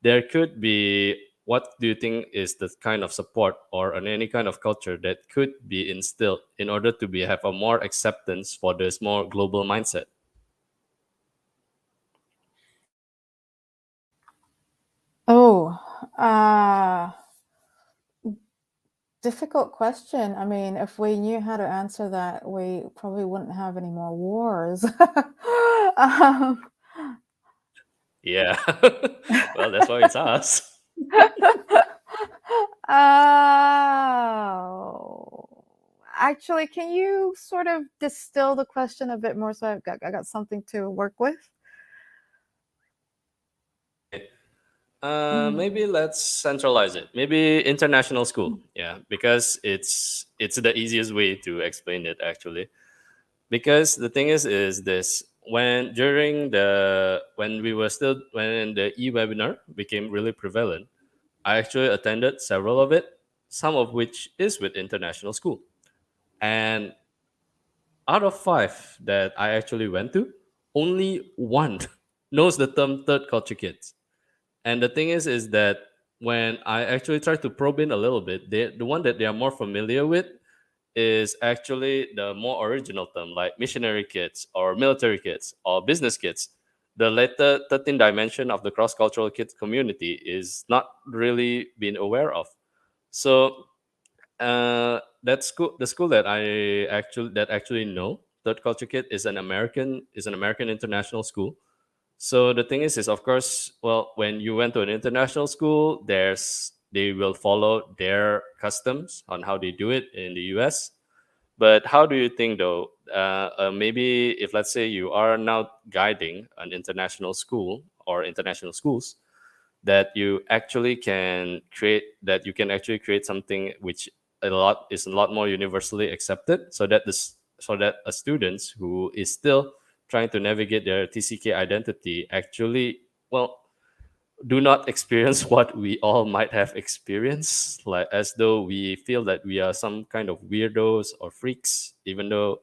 there could be, what do you think is the kind of support or any kind of culture that could be instilled in order to be have a more acceptance for this more global mindset? Oh, uh, difficult question. I mean, if we knew how to answer that, we probably wouldn't have any more wars. um, Yeah. Well, that's why it's us. oh, actually, can you sort of distill the question a bit more so I got something to work with? Okay. Mhm. Maybe let's centralize it. Maybe international school. Yeah, because it's the easiest way to explain it actually. Because the thing is this: when we were still, when the e-webinar became really prevalent, I actually attended several of it, some of which is with international school. And out of five that I actually went to, only one knows the term third culture kids. And the thing is that when I actually try to probe in a little bit, the one that they are more familiar with is actually the more original term, like missionary kids or military kids or business kids. The latter 13 dimension of the cross-cultural kids community is not really being aware of. So that school, the school that I actually know, Third Culture Kid, is an American international school. So the thing is of course, well, when you went to an international school, they will follow their customs on how they do it in the US. But how do you think though? Maybe if let's say you are now guiding an international school or international schools, that you can actually create something which a lot more universally accepted, so that a students who is still trying to navigate their TCK identity actually, well, do not experience what we all might have experienced, like as though we feel that we are some kind of weirdos or freaks, even though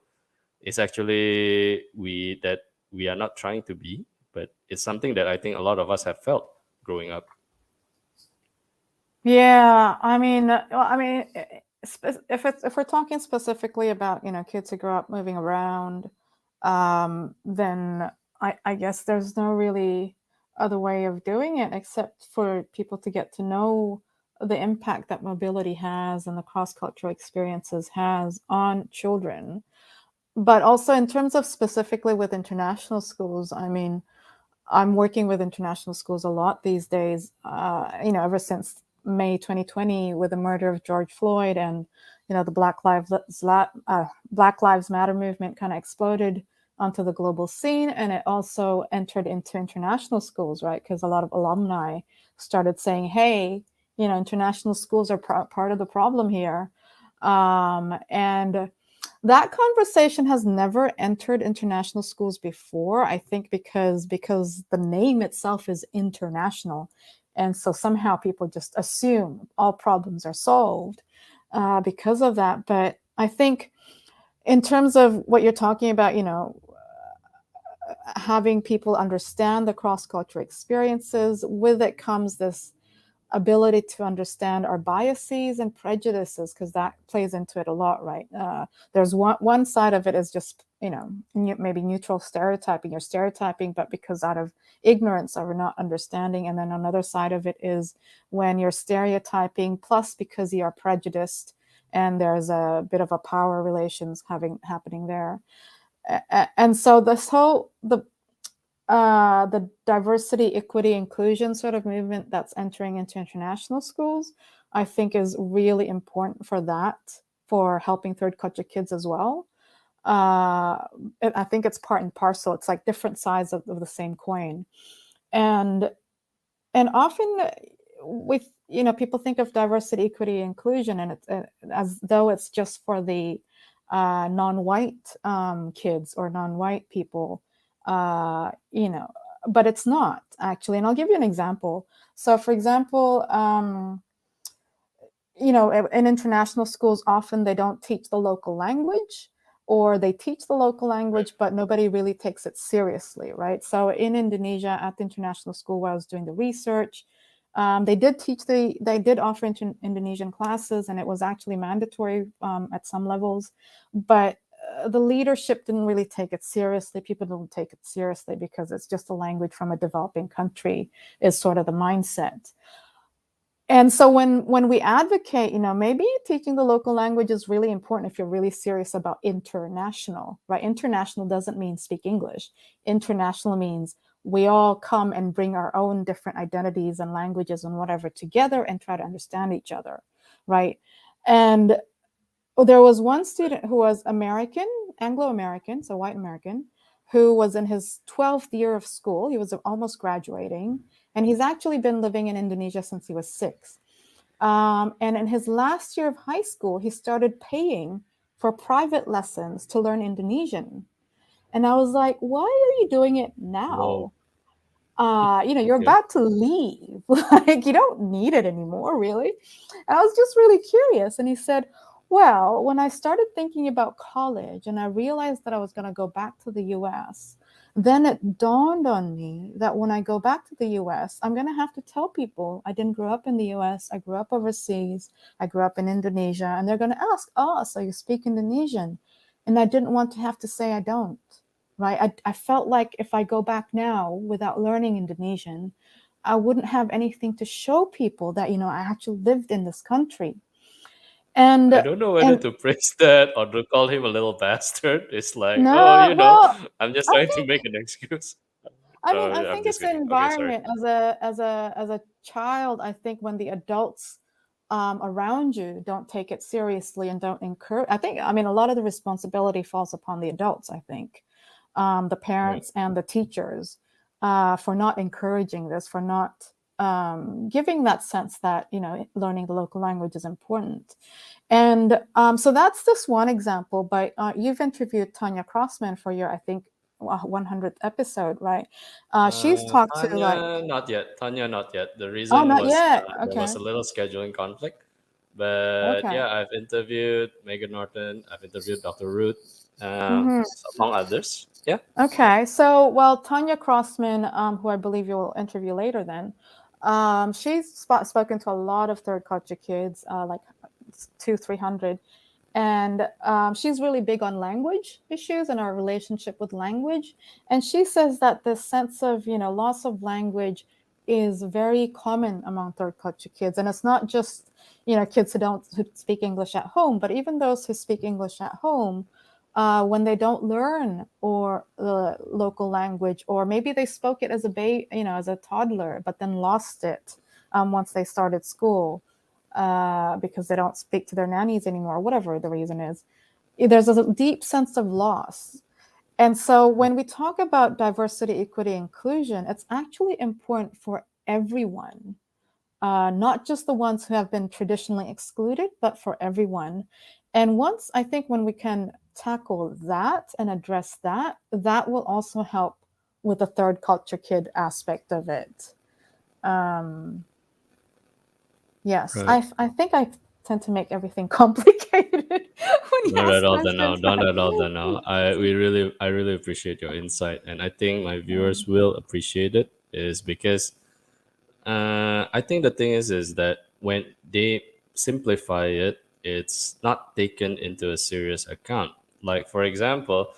it's actually we are not trying to be, but it's something that I think a lot of us have felt growing up. Yeah, if we're talking specifically about kids who grow up moving around, then I guess there's no really other way of doing it except for people to get to know the impact that mobility has and the cross-cultural experiences has on children. But also in terms of specifically with international schools, I'm working with international schools a lot these days, ever since May 2020 with the murder of George Floyd, and the Black Lives Matter movement kind of exploded onto the global scene, and it also entered into international schools, right? Because a lot of alumni started saying, hey, international schools are part of the problem here. And that conversation has never entered international schools before, I think because the name itself is international. And so somehow people just assume all problems are solved because of that. But I think in terms of what you're talking about, having people understand the cross-cultural experiences, with it comes this ability to understand our biases and prejudices, because that plays into it a lot, right? There's one side of it is just maybe neutral stereotyping. You're stereotyping, but because out of ignorance or not understanding. And then another side of it is when you're stereotyping plus because you are prejudiced, and there's a bit of a power relations happening there. And so the diversity, equity, inclusion sort of movement that's entering into international schools, I think is really important for that, for helping third culture kids as well. I think it's part and parcel. It's like different sides of the same coin. And often with, people think of diversity, equity, inclusion, and it's as though it's just for the non-white kids or non-white people. But it's not actually. And I'll give you an example. So for example, in international schools, often they don't teach the local language, or they teach the local language, but nobody really takes it seriously, right? So in Indonesia, at the international school where I was doing the research, they did offer Indonesian classes, and it was actually mandatory at some levels, but the leadership didn't really take it seriously. People don't take it seriously because it's just a language from a developing country, is sort of the mindset. And so when we advocate, maybe teaching the local language is really important if you're really serious about international, right? International doesn't mean speak English. International means we all come and bring our own different identities and languages and whatever together and try to understand each other, right? And there was one student who was American, Anglo-American, so white American, who was in his 12th year of school. He was almost graduating, and he's actually been living in Indonesia since he was 6. And in his last year of high school, he started paying for private lessons to learn Indonesian. And I was like, why are you doing it Whoa. now? You're Okay. about to leave. Like, you don't need it anymore, really. And I was just really curious. And he said, well, when I started thinking about college and I realized that I was going to go back to the US, then it dawned on me that when I go back to the US, I'm going to have to tell people I didn't grow up in the US. I grew up overseas. I grew up in Indonesia. And they're going to ask, oh, so you speak Indonesian? And I didn't want to have to say I don't. Right? I felt like if I go back now without learning Indonesian, I wouldn't have anything to show people that, I actually lived in this country. I And don't know whether and to praise that or to call him a little bastard. It's like, oh, no, well, I'm just I trying to think make an excuse. I I'm think just it's an kidding. Okay, sorry. environment as a child. I think when the adults around you don't take it seriously and don't encourage, a lot of the responsibility falls upon the adults. I think the Right. parents and the teachers for not encouraging this, for not giving that sense that learning the local language is important. And so that's just one example. But you've interviewed Tanya Crossman for your, I think, 100th episode, right? She's talked to like, Tanya, not yet. Tanya, not yet. The oh, reason not was yet. there was Okay. a little scheduling conflict. But Okay. yeah, I've interviewed Megan Norton. I've interviewed Dr. Ruth, Hmm. among others. Yeah. Okay. So, well, Tanya Crossman, who I believe you'll interview later, then, she's spoken to a lot of third culture kids, like 300, and she's really big on language issues and our relationship with language. And she says that this sense of, loss of language is very common among third culture kids, and it's not just kids who speak English at home, but even those who speak English at home, when they don't learn or the local language, or maybe they spoke it as as a toddler, but then lost it once they started school, because they don't speak to their nannies anymore, whatever the reason is. There's a deep sense of loss. And so when we talk about diversity, equity, inclusion, it's actually important for everyone, not just the ones who have been traditionally excluded, but for everyone. And once I think when we can tackle that and address that, that will also help with the third culture kid aspect of it. Um, Yes, Right. I think I tend to make everything complicated when you Not at ask all, Danau. questions, Not right? at all, Danau. I really appreciate your insight, and I think my Yeah. viewers will appreciate it. Is because I think the thing is that when they simplify it, it's not taken into a serious account. Like for example,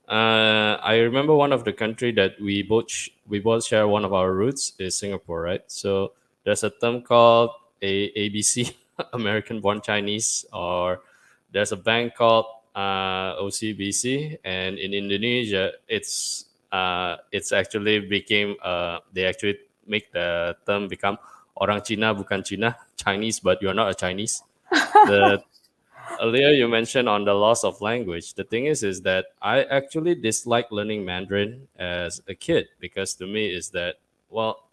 I remember one of the country that we both share one of our roots is Singapore, right? So there's a term called ABC, American Born Chinese, or there's a bank called OCBC, and in Indonesia, it's actually became they actually make the term become orang Cina bukan Cina, Chinese, but you're not a Chinese. The earlier you mentioned on the loss of language. The thing is that I actually dislike learning Mandarin as a kid because to me is that well,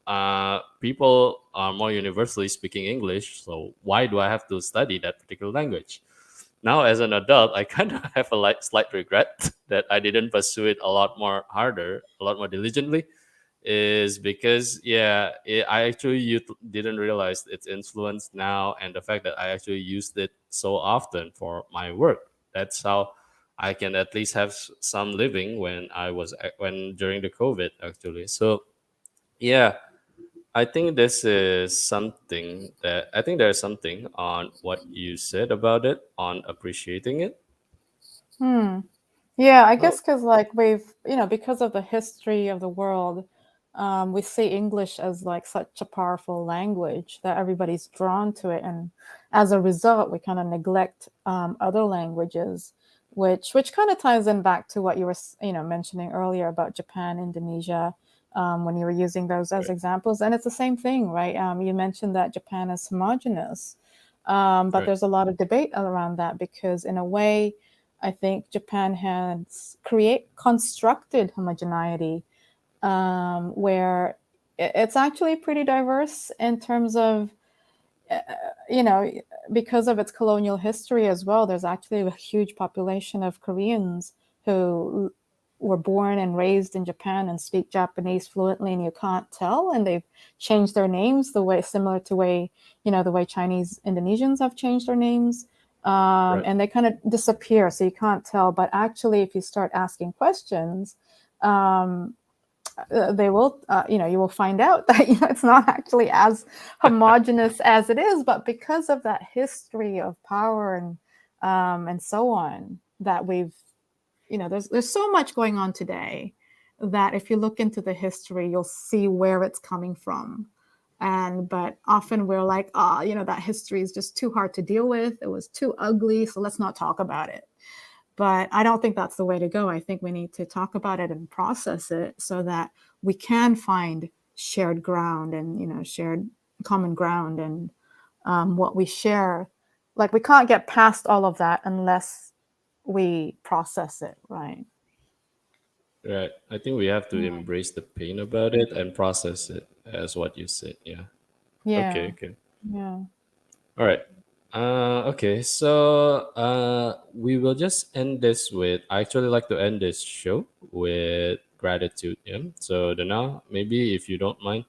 people are more universally speaking English, so why do I have to study that particular language? Now, as an adult, I kind of have a slight regret that I didn't pursue it a lot more harder, a lot more diligently, is because I actually didn't realize its influence now, and the fact that I actually used it so often for my work. That's how I can at least have some living when when during the COVID actually. So yeah, I think this is something that I think there's something on what you said about it, on appreciating it. Hmm. Yeah, I Oh, guess because like because of the history of the world, we see English as like such a powerful language that everybody's drawn to it, and as a result, we kind of neglect other languages, which kind of ties in back to what you were mentioning earlier about Japan, Indonesia, when you were using those as right, examples, and it's the same thing, right? You mentioned that Japan is homogenous, but right, there's a lot of debate around that because in a way I think Japan has constructed homogeneity, where it's actually pretty diverse in terms of, uh, you know, because of its colonial history as well. There's actually a huge population of Koreans who were born and raised in Japan and speak Japanese fluently, and you can't tell. And they've changed their names the way similar to the way Chinese Indonesians have changed their names. right. And they kind of disappear, so you can't tell. But actually, if you start asking questions, um, they will, you will find out that it's not actually as homogenous as it is, but because of that history of power and so on, that there's so much going on today that if you look into the history, you'll see where it's coming from. But often we're like, that history is just too hard to deal with. It was too ugly, so let's not talk about it. But I don't think that's the way to go. I think we need to talk about it and process it so that we can find shared ground and shared common ground and what we share. Like we can't get past all of that unless we process it, right? Right. I think we have to Yeah. embrace the pain about it and process it as what you said. Yeah. Okay. Yeah. Okay. Yeah. All right. Okay, so we will just end this with. I actually like to end this show with gratitude. Yeah. So Dana, maybe if you don't mind,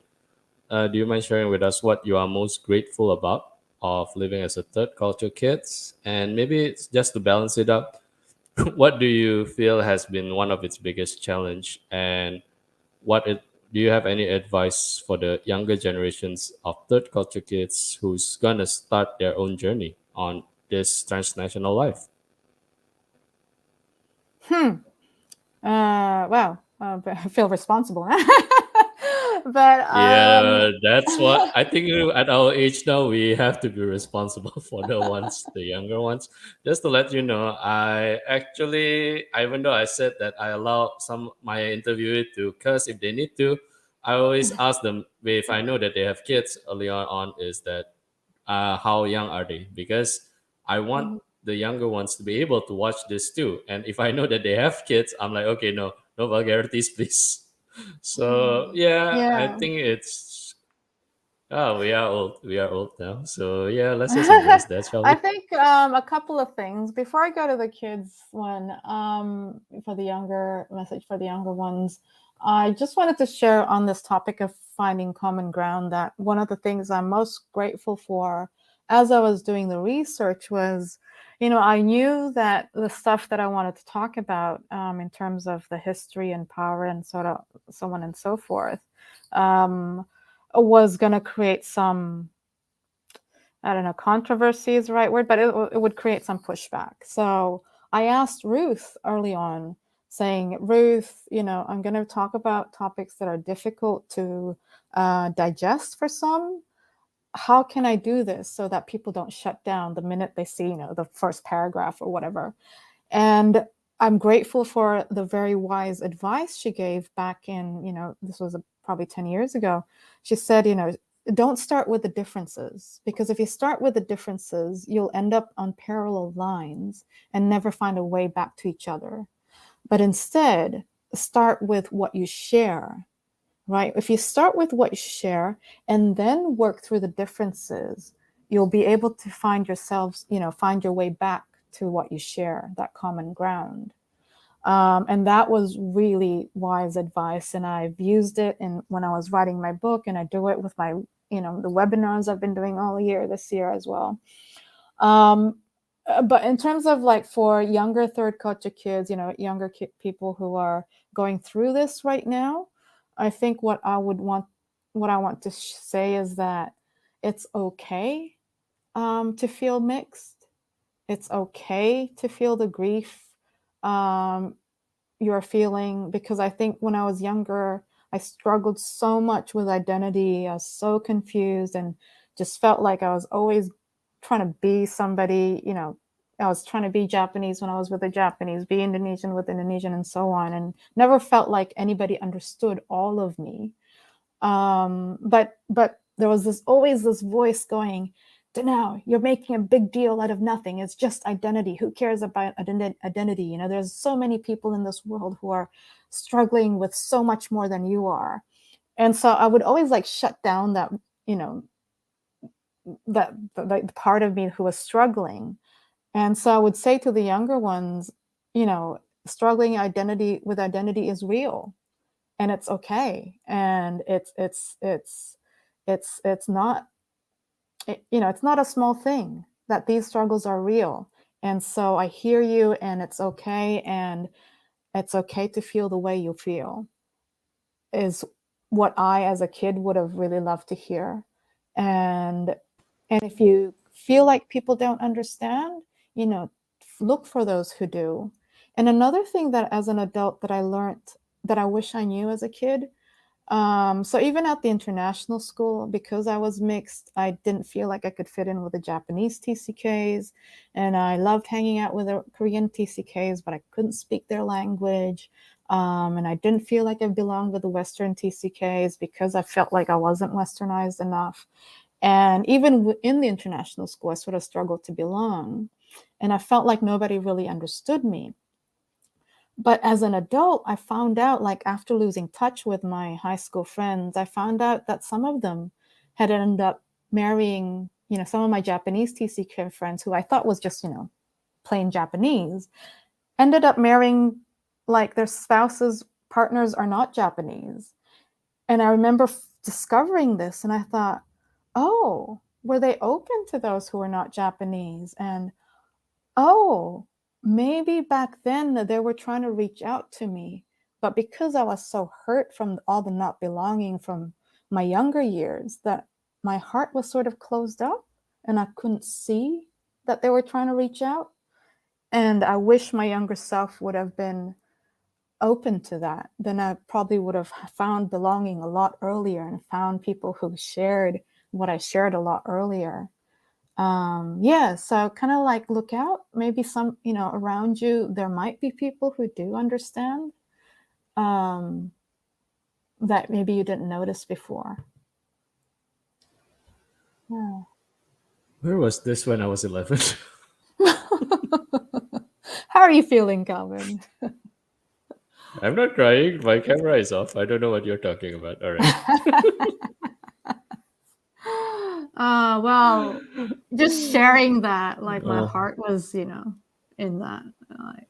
do you mind sharing with us what you are most grateful about of living as a third culture kids? And maybe it's just to balance it up, what do you feel has been one of its biggest challenge, and what it do you have any advice for the younger generations of third culture kids who's gonna start their own journey on this transnational life? Hmm. Wow. I feel responsible. But Yeah, that's what I think. At our age now, we have to be responsible for the ones, the younger ones. Just to let you know, I actually, even though I said that I allow some my interviewee to curse if they need to, I always ask them if I know that they have kids early on. Is that how young are they? Because I want Mhm. the younger ones to be able to watch this too. And if I know that they have kids, I'm like, okay, no, no vulgarities, please. So yeah, I Yeah. think it's we are old. We are old now. So yeah, let's just embrace that, shall I we? think a couple of things before I go to the kids one. For the younger message for the younger ones, I just wanted to share on this topic of finding common ground that one of the things I'm most grateful for as I was doing the research was, I knew that the stuff that I wanted to talk about in terms of the history and power and sort of so on and so forth um, was going to create some, I don't know, controversy is the right word, but it would create some pushback. So I asked Ruth early on, saying, Ruth, I'm going to talk about topics that are difficult to digest for some. How can I do this so that people don't shut down the minute they see, the first paragraph or whatever? And I'm grateful for the very wise advice she gave back in, this was probably 10 years ago. She said, don't start with the differences, because if you start with the differences, you'll end up on parallel lines and never find a way back to each other. But instead, start with what you share, right? If you start with what you share and then work through the differences, you'll be able to find yourselves, find your way back to what you share, that common ground. And that was really wise advice. And I've used it when I was writing my book, and I do it with my, the webinars I've been doing all year this year as well. But in terms of like for younger third culture kids, younger people who are going through this right now, I think what I want to say is that it's okay to feel mixed. It's okay to feel the grief um, you're feeling, because I think when I was younger, I struggled so much with identity. I was so confused and just felt like I was always trying to be somebody, I was trying to be Japanese when I was with the Japanese, be Indonesian with Indonesian, and so on, and never felt like anybody understood all of me. But there was always this voice going, Danau, you're making a big deal out of nothing. It's just identity. Who cares about identity? There's so many people in this world who are struggling with so much more than you are. And so I would always like shut down that, you know, that the part of me who was struggling. And so I would say to the younger ones, struggling identity is real, and it's okay, and it's not, it's not a small thing, that these struggles are real. And so I hear you, and it's okay to feel the way you feel, is what I as a kid would have really loved to hear. And if you feel like people don't understand, you know look for those who do. And another thing that as an adult that I learned, that I wish I knew as a kid, so even at the international school, because I was mixed, I didn't feel like I could fit in with the Japanese TCKs, and I loved hanging out with the Korean TCKs, but I couldn't speak their language. And I didn't feel like I belonged with the Western TCKs because I felt like I wasn't Westernized enough. And even in the international school, I sort of struggled to belong, and I felt like nobody really understood me. But as an adult, I found out, like after losing touch with my high school friends, I found out that some of them had ended up marrying some of my Japanese TCK friends who I thought was just, plain Japanese, ended up marrying, like, their spouses, partners are not Japanese. And I remember discovering this, and I thought, oh, were they open to those who were not Japanese? And oh, maybe back then they were trying to reach out to me. But because I was so hurt from all the not belonging from my younger years, that my heart was sort of closed up and I couldn't see that they were trying to reach out. And I wish my younger self would have been open to that. Then I probably would have found belonging a lot earlier and found people who shared what I shared a lot earlier. So kind of like look out, maybe some, around you, there might be people who do understand that maybe you didn't notice before. Yeah. Where was this when I was 11? How are you feeling, Calvin? I'm not crying. My camera is off. I don't know what you're talking about. All right. Well, just sharing that, like my heart was, in that.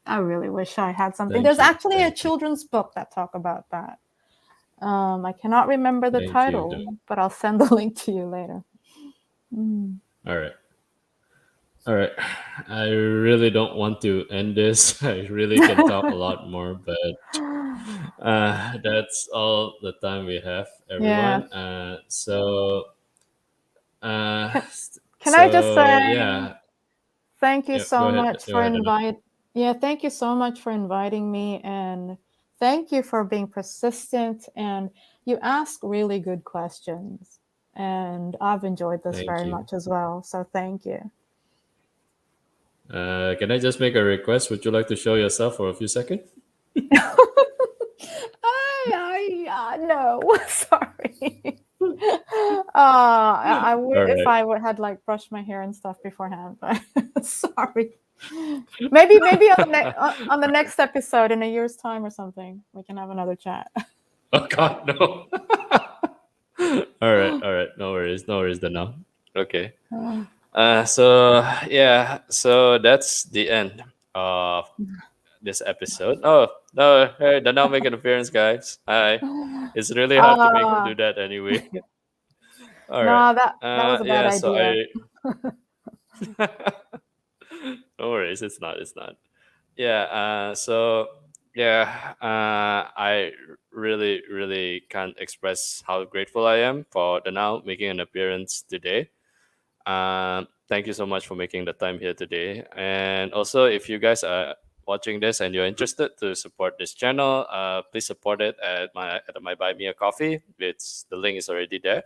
I really wish I had something. There's actually a children's book that talk about that. I cannot remember the title, but I'll send the link to you later. All right. All right. I really don't want to end this. I really can talk a lot more, but that's all the time we have, everyone. Yeah. Can I just say thank you so much for thank you so much for inviting me, and thank you for being persistent, and you ask really good questions, and I've enjoyed this very much as well. So thank you. Can I just make a request? Would you like to show yourself for a few seconds? No, sorry. I would if I had like brushed my hair and stuff beforehand, but sorry. Maybe on the next episode in a year's time or something, we can have another chat. Oh God, no. All right. No worries, Danau. Okay. So that's the end of this episode. Oh no, hey, Danau make an appearance, guys. Hi. It's really hard to make him do that anyway. All right. That was a bad idea. No worries, it's not. I really can't express how grateful I am for Danau making an appearance today. Thank you so much for making the time here today. And also, if you guys are watching this and you're interested to support this channel, please support it at my Buy Me a Coffee. The link is already there.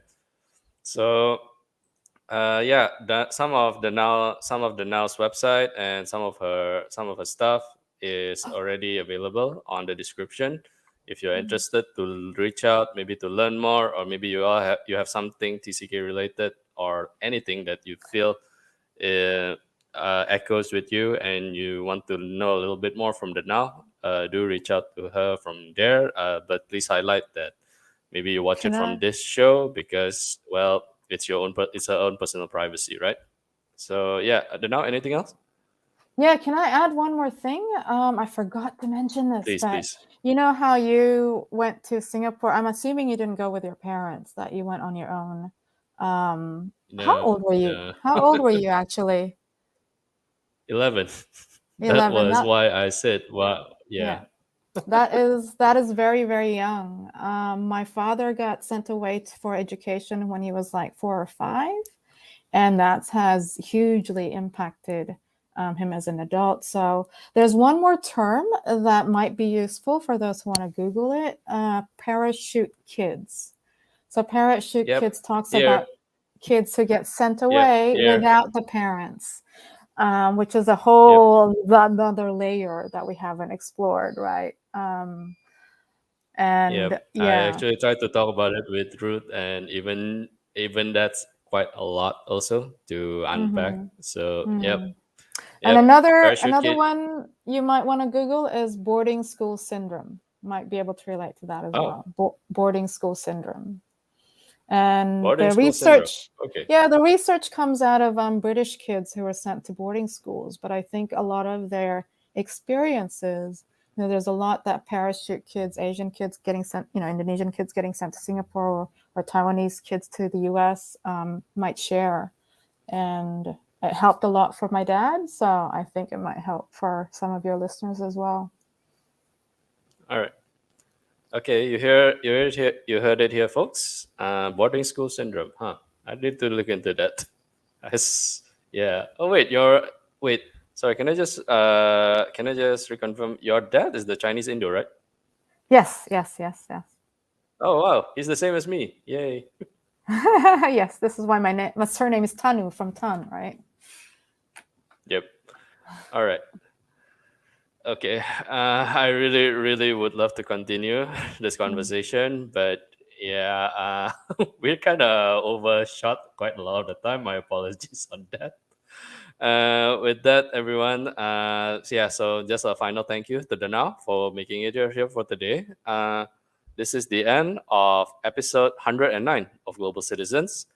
So some of the Now's website and some of her stuff is already available on the description. If you're interested to reach out, maybe to learn more, or maybe you have something TCK related or anything that you feel echoes with you and you want to know a little bit more from the Now, do reach out to her from there. But please highlight that maybe you watch it from this show because, well, it's her own personal privacy, right? So yeah, Danau, anything else? Yeah, can I add one more thing? I forgot to mention this. Please. You know how you went to Singapore? I'm assuming you didn't go with your parents, that you went on your own. How old were you? No. How old were you actually? 11. That was why I said, wow, yeah. That is very, very young. My father got sent away for education when he was like 4 or 5, and that has hugely impacted him as an adult. So there's one more term that might be useful for those who want to Google it, parachute kids. So parachute kids talks about kids who get sent away without the parents, which is a whole another layer that we haven't explored, right? I actually tried to talk about it with Ruth, and even that's quite a lot also to unpack. So And another one you might want to Google is boarding school syndrome. Might be able to relate to that as well. Boarding school syndrome. And Boarding the school syndrome. research, Okay. yeah, the research comes out of British kids who were sent to boarding schools. But I think a lot of their experiences, there's a lot that parachute kids, Asian kids getting sent, Indonesian kids getting sent to Singapore, or Taiwanese kids to the US might share. And it helped a lot for my dad. So I think it might help for some of your listeners as well. All right. Okay, you heard it here, folks. Boarding school syndrome, huh? I need to look into that. Yeah. Oh wait, wait. Sorry, can I just reconfirm? Your dad is the Chinese Indo, right? Yes, yes, yes, yes. Oh wow, he's the same as me. Yay. Yes, this is why my surname is Tanu from Tan, right? Yep. All right. Okay. I really, really would love to continue this conversation, but yeah, we're kind of overshot quite a lot of the time. My apologies on that. With that, everyone, so just a final thank you to Danau for making it here for today. This is the end of episode 109 of Global Citizens.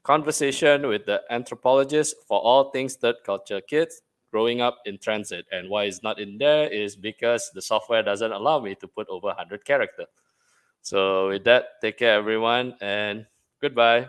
Conversation with the anthropologist for all things third culture kids growing up in transit. And why it's not in there is because the software doesn't allow me to put over 100 characters. So with that, take care everyone and goodbye.